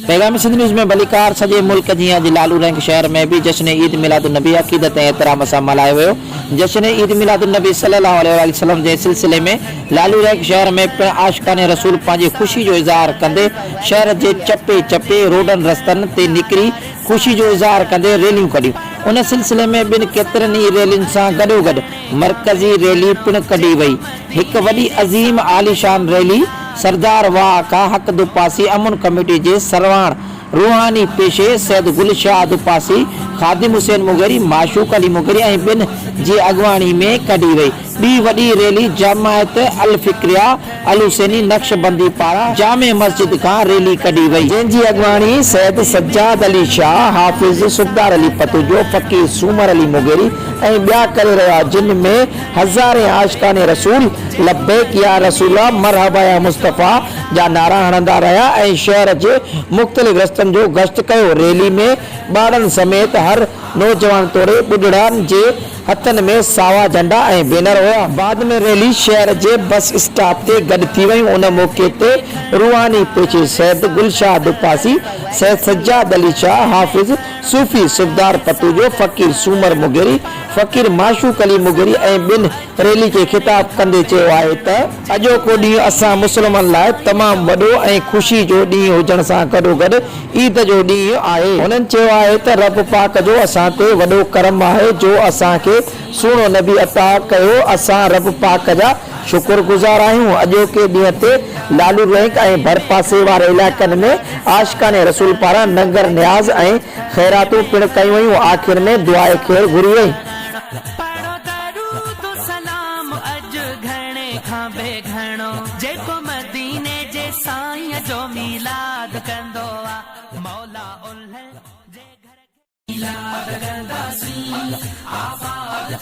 पैगाम सिंध न्यूज़ में भलीकार सॼे मुल्क जी अॼु लालू रैंक शहर में भी जश्न ईद मिलादुन नबी अक़ीदत ऐं एहतराम सां मल्हायो वियो। जश्न ईद मिलादुन नबी सल्लल्लाहु अलैहि वसल्लम जे सिलसिले में लालू रैंक शहर में पिण आशिकाने रसूल पंहिंजी ख़ुशी जो इज़हार कंदे शहर जे चपे चपे रोडनि रस्तनि ते निकिरी ख़ुशी जो इज़हार कंदे रैलियूं कढियूं। उन सिलसिले में ॿिनि केतिरनि ई रैलियुनि सां गॾोगॾु मरकज़ी रैली पिण कढी वई। हिकु वॾी अज़ीम आलीशान रैली सरदार वाह का हक दुपासी अमन कमेटी के सरवाण रूहानी पेशे सैद गुलशाह दुपासी खादिम हुसैन मुगेरी माशूक अली मुगेरी ऐं बिन जी अगवानी में कढी वई। बी वडी रैली जमायत अल फिक्रिया अल हुसैनी नक्शबंदी पारा जामे मस्जिद का रैली कढी वई, जंहिंजी अगवानी सैद सज्जाद अली शाह हाफिज सुबदार अली पतुजो फकीर सूमर अली मुगेरी ऐं ॿिया करे रहा, जिन में हज़ारे आशिकाने रसूल लब्बैक या रसूला मरहबा या मुस्तफ़ा जा नारा हणंदा रहा ऐं शहर के मुख़्तलिफ़ रस्तनि जो गश्त कयो। रैली में ॿारनि समेत हर नौजवान तोड़े बुढ़ड़ान जे हथन में सावा झंडा ऐं बैनर हुआ। बाद में रैली शहर के बस स्टॉप ते गड थी वई। उन मौके ते रूहानी पेशे सैद गुलशाह दुपासी सैद सज्जाद अली शाह हाफिज सूफी सुबदार पतूजो फकीर सूमर मुगेरी फकीर माशूक अली मुगेरी ऐं बिन रैली के खिताब कंदे चयो आहे त अॼोको ॾींहुं असां मुस्लमान लाइ तमामु वॾो ऐं ख़ुशी जो ॾींहुं हुजण सां गॾोगॾु ईद जो ॾींहुं आहे। हुननि चयो आहे त रब पाक जो असां ते वॾो करम आहे जो असांखे सुहिणो नबी अता कयो। असां रब पाक जा शुक्रगुज़ार आहियूं। अॼोके ॾींहं ते लालू रैंक ऐं भरपासे वारे इलाइक़नि में आशिकाने रसूल पारां नंगर न्याज़ ऐं ख़ैरातूं पिण कयूं वयूं। आख़िर में दुआए ख़ैर घुरी वई। जेको मदीने जे साईं जो मिलाद कंदो आ मौला उल्हे जे घर मिलाद कंदासीं आबाद